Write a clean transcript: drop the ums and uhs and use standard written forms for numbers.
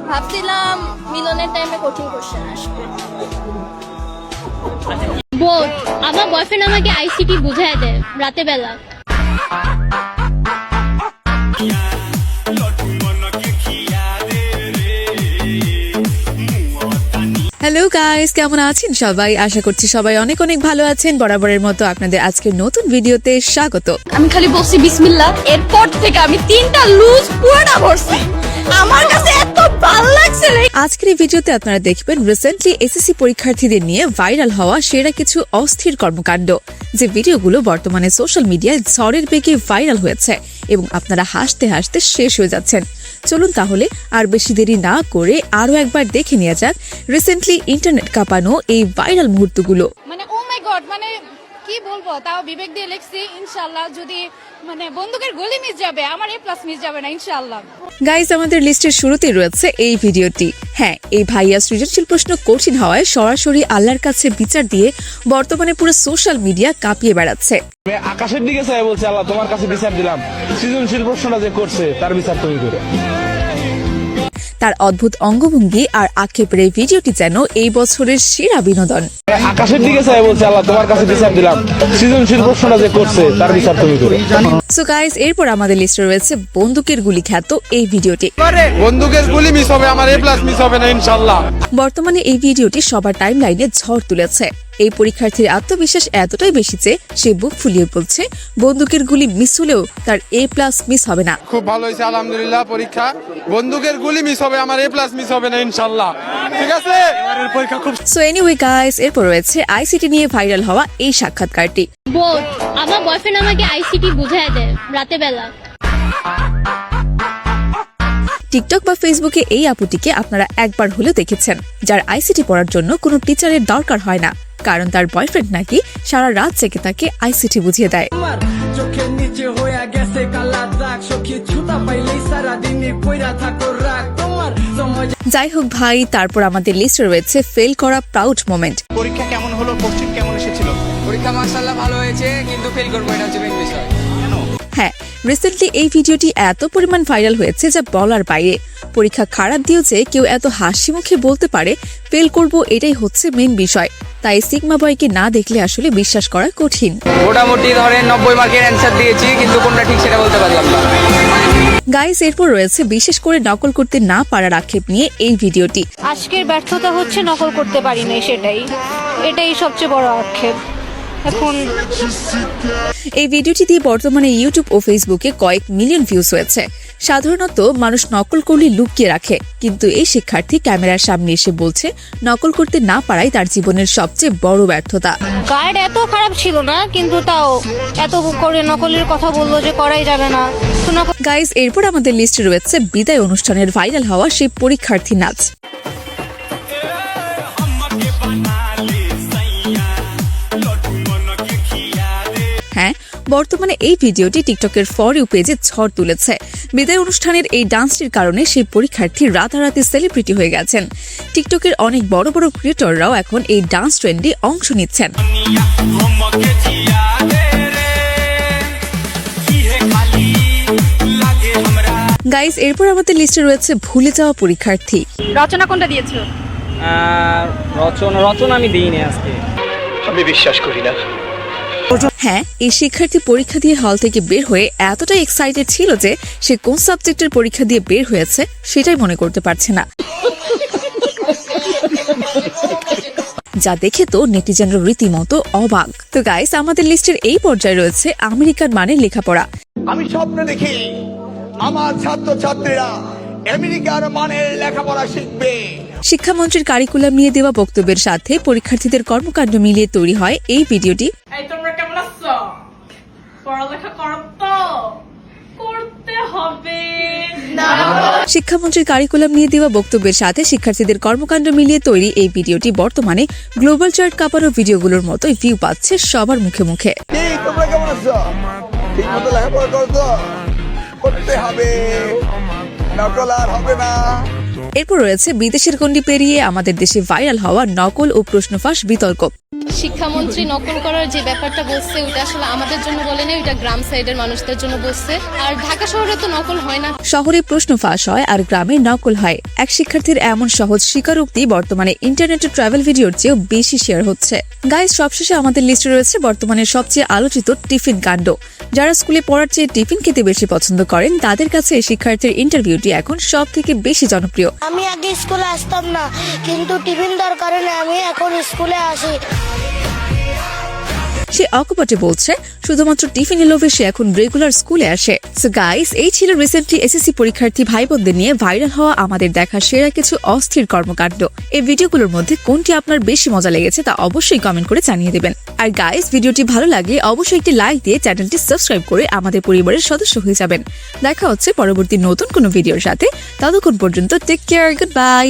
ভাবছিলাম মিলনের টাইমে কঠিন কোশ্চেন আসবে। বোধ আমার বয়ফ্রেন্ড আমাকে আইসিটি বুঝায় দেয় রাতে বেলা। হ্যালো গাইস, কেমন আছেন সবাই? আশা করছি সবাই অনেক অনেক ভালো আছেন। বরাবরের মতো আপনাদের আজকের নতুন ভিডিওতে স্বাগত। আমি খালি বলছি বিসমিল্লাহ, এরপর থেকে আমি 3টা লুজ পুরোটা ভরছি। আমার কাছে এত ভালো লাগছে। আজকের এই ভিডিওতে আপনারা দেখবেন রিসেন্টলি এসএসসি পরীক্ষার্থীদের নিয়ে ভাইরাল হওয়া সেরা কিছু অস্থির কর্মকাণ্ড, যে ভিডিওগুলো বর্তমানে সোশ্যাল মিডিয়ায় ঝড়ের বেগে ভাইরাল হয়েছে এবং আপনারা হাসতে হাসতে শেষ হয়ে যাচ্ছেন। চলুন তাহলে আর বেশি দেরি না করে আরো একবার দেখে নেওয়া যাক রিসেন্টলি ইন্টারনেট কাঁপানো এই ভাইরাল মুহূর্তগুলো। মানে ও মাই গড, মানে কি বলবো, তাও বিবেক দিয়ে লিখছি। ইনশাআল্লাহ যদি মানে বন্দুকের গুলি মিস যাবে, আমার A+ মিস যাবে না ইনশাআল্লাহ। গাইস, আমাদের লিস্টের শুরুতেই রয়েছে এই ভিডিওটি। হ্যাঁ, এই ভাইয়া সৃজনশীল প্রশ্ন কঠিন হওয়ায় সরাসরি আল্লাহর কাছে বিচার দিয়ে বর্তমানে পুরো সোশ্যাল মিডিয়া কাঁপিয়ে বেড়াচ্ছে। আকাশের দিকে চাই বলছে, আল্লাহ তোমার কাছে বিচার দিলাম, সৃজনশীল প্রশ্নটা যে করছে তার বিচার তুমি করে। তার অদ্ভুত অঙ্গভঙ্গি আর আক্ষেপের এই ভিডিওটি যেন এই বছরের সেরা বিনোদন। আকাশের দিকে চাই বলছে, আল্লাহ তোমার কাছে বিচার দিলাম, সৃজনশীল প্রশ্নটা যে করছে তার বিচার তুমি করে। সো গাইস, এরপর আমাদের লিস্টে রয়েছে বন্দুকের গুলি খ্যাত এই ভিডিওটি। বন্দুকের গুলি মিস হবে, আমার A+ মিস হবে না ইনশাআল্লাহ। বর্তমানে এই ভিডিওটি সবার টাইমলাইনে ঝড় তুলেছে। এই পরীক্ষার্থীর আত্মবিশ্বাস এতটাই বেশি যে সে বুক ফুলিয়ে বলছে বন্দুকের গুলি মিস হলেও তার A+ মিস হবে না। খুব ভালো হয়েছে আলহামদুলিল্লাহ পরীক্ষা। বন্দুকের গুলি মিস হবে, আমার A+ মিস হবে না ইনশাআল্লাহ। ঠিক আছে, এবারের পরীক্ষা খুব। সো এনিওয়ে গাইস, এরপর রয়েছে আইসিটি নিয়ে ভাইরাল হওয়া এই সাক্ষাৎকারটি। বোধ আমার বয়ফ্রেন্ড আমাকে আইসিটি বুঝায় দেয় রাতে বেলা। টিকটক বা ফেসবুকে এই আপুটিকে আপনারা একবার হলেও দেখেছেন, যার আইসিটি পড়ার জন্য কোনো টিচারের দরকার হয় না, কারণ তার বয়ফ্রেন্ড নাকি সারা রাত জেগে তাকে আইসিটি বুঝিয়ে দেয়। যাই হোক ভাই, তারপর আমাদের লিস্টে রয়েছে ফেল করা প্রাউড মোমেন্ট। পরীক্ষা কেমন হলো? কোশ্চেন কেমন এসেছিল? পরীক্ষা মাশাআল্লাহ ভালো হয়েছে, কিন্তু ফেল করবো, এটা হচ্ছে মেইন বিষয়। হ্যাঁ, রিসেন্টলি এই ভিডিওটি এত পরিমাণ ভাইরাল হয়েছে যা বলার বাইরে। পরীক্ষা খারাপ দিয়েও যে কেউ এত হাসি মুখে বলতে পারে ফেল করব, এটাই হচ্ছে মেইন বিষয়। তাই সিগমা বয়কে না দেখলে আসলে বিশ্বাস করা কঠিন। মোটামুটি ধরেন 90 মার্কের অ্যান্সার দিয়েছি, কিন্তু কোনটা ঠিক সেটা বলতে পারলাম না। গাইস, এরপর রয়েছে বিশেষ করে নকল করতে না পারার আক্ষেপ নিয়ে এই ভিডিওটি। আজকের ব্যর্থতা হচ্ছে নকল করতে পারি না, এটাই সবচেয়ে বড় আক্ষেপ। এখন এই ভিডিওটি দিয়ে বর্তমানে ইউটিউব ও ফেসবুকে কয়েক মিলিয়ন ভিউজ হয়েছে। সাধারণত মানুষ নকল করলে লুকিয়ে রাখে, কিন্তু এই শিক্ষার্থী ক্যামেরার সামনে এসে বলছে নকল করতে না পারাই তার জীবনের সবচেয়ে বড় ব্যর্থতা। গাইড এত খারাপ ছিল না, কিন্তু তাও এত করে নকলের কথা বললো যে করাই যাবে না। গাইস, এরপর আমাদের লিস্টে রয়েছে বিদায় অনুষ্ঠানের ভাইরাল হওয়া সেই পরীক্ষার্থী নাচ। হ্যাঁ, বর্তমানে এই ভিডিওটি টিকটকের ফর ইউ পেজে ঝড় তুলেছে। বিদায় অনুষ্ঠানের এই ডান্সটির কারণে সেই পরীক্ষার্থী রাতারাতি সেলিব্রিটি হয়ে গেছেন। টিকটকের অনেক বড় বড় ক্রিয়েটররাও এখন এই ডান্স ট্রেন্ডে অংশ নিচ্ছেন। গাইস, এরপর আমাদের লিস্টে রয়েছে ভুলে যাওয়া পরীক্ষার্থী। রচনা কোনটা দিয়েছো? রচনা আমি দিইনি আজকে। আমি বিশ্বাস করি না। হ্যাঁ, এই শিক্ষার্থী পরীক্ষা দিয়ে হল থেকে বের হয়ে এতটাই এক্সাইটেড ছিল যে সে কোন সাবজেক্টের পরীক্ষা দিয়ে বের হয়েছে সেটাই মনে করতে পারছে না, যা দেখে তো নেটিজেনরা রীতিমতো অবাক। তো গাইস, আমাদের লিস্টের এই পর্যায়ে রয়েছে আমেরিকান মানের লেখাপড়া। আমি স্বপ্ন দেখি আমার ছাত্রছাত্রীরা আমেরিকার মানের লেখাপড়া শিখবে। শিক্ষামন্ত্রীর কারিকুলাম নিয়ে দেওয়া বক্তব্যের সাথে পরীক্ষার্থীদের কর্মকাণ্ড মিলিয়ে তৈরি হয় এই ভিডিওটি। তোমরা কেমন আছো? পড়ালেখা করো তো? করতে হবে না। শিক্ষামন্ত্রীর কারিকুলাম নিয়ে দেওয়া বক্তব্যের সাথে শিক্ষার্থীদের কর্মকাণ্ড মিলিয়ে তৈরি এই ভিডিওটি বর্তমানে গ্লোবাল চার্ট কাঁপানো ভিডিওগুলোর মতোই ভিউ পাচ্ছে সবার মুখে মুখে। তোমরা কেমন আছো? ঠিক মতো লেখাপড়া করো তো? করতে হবে, নকল আর হবে না। এরপর রয়েছে বিদেশের গণ্ডি পেরিয়ে আমাদের দেশে ভাইরাল হওয়া নকল ও প্রশ্নফাঁস বিতর্ক। শিক্ষামন্ত্রী নকল করার যে ব্যাপারটা বলছে ওটা আসলে আমাদের জন্য বলে না, ওটা গ্রাম সাইডের মানুষদের জন্য বলছে। আর ঢাকা শহরে তো নকল হয় না। শহরে প্রশ্ন ফাঁস হয় আর গ্রামে নকল হয়। এক শিক্ষার্থীর এমন সহজ স্বীকারোক্তি বর্তমানে ইন্টারনেটে ট্রাভেল ভিডিওর চেয়েও বেশি শেয়ার হচ্ছে। গাইস, সবশেষে আমাদের লিস্টে রয়েছে বর্তমানে সবচেয়ে আলোচিত টিফিন কাণ্ড। যারা স্কুলে পড়ার চেয়ে টিফিন খেতে বেশি পছন্দ করেন তাদের কাছে এই শিক্ষার্থীর ইন্টারভিউটি এখন সব থেকে বেশি জনপ্রিয়। আমি আগে স্কুলে আসতাম না, কিন্তু টিফিন দেওয়ার কারণে আমি এখন স্কুলে আসি। সে অকপটে বলছে শুধুমাত্র টিফিনের লোভে সে এখন রেগুলার স্কুলে আসে। সো গাইস, এই ছিল রিসেন্টলি এসএসসি পরীক্ষার্থী ভাই বোনদের নিয়ে ভাইরাল হওয়া আমাদের দেখা সেরা কিছু অস্থির কর্মকাণ্ড। এই ভিডিওগুলোর মধ্যে কোনটি আপনার বেশি মজা লেগেছে তা অবশ্যই কমেন্ট করে জানিয়ে দেবেন। আর গাইস, ভিডিওটি ভালো লাগলে অবশ্যই একটি লাইক দিয়ে চ্যানেলটি সাবস্ক্রাইব করে আমাদের পরিবারের সদস্য হয়ে যাবেন। দেখা হচ্ছে পরবর্তী নতুন কোনো ভিডিওর সাথে। ততক্ষণ পর্যন্ত টেক কেয়ার, গুড বাই।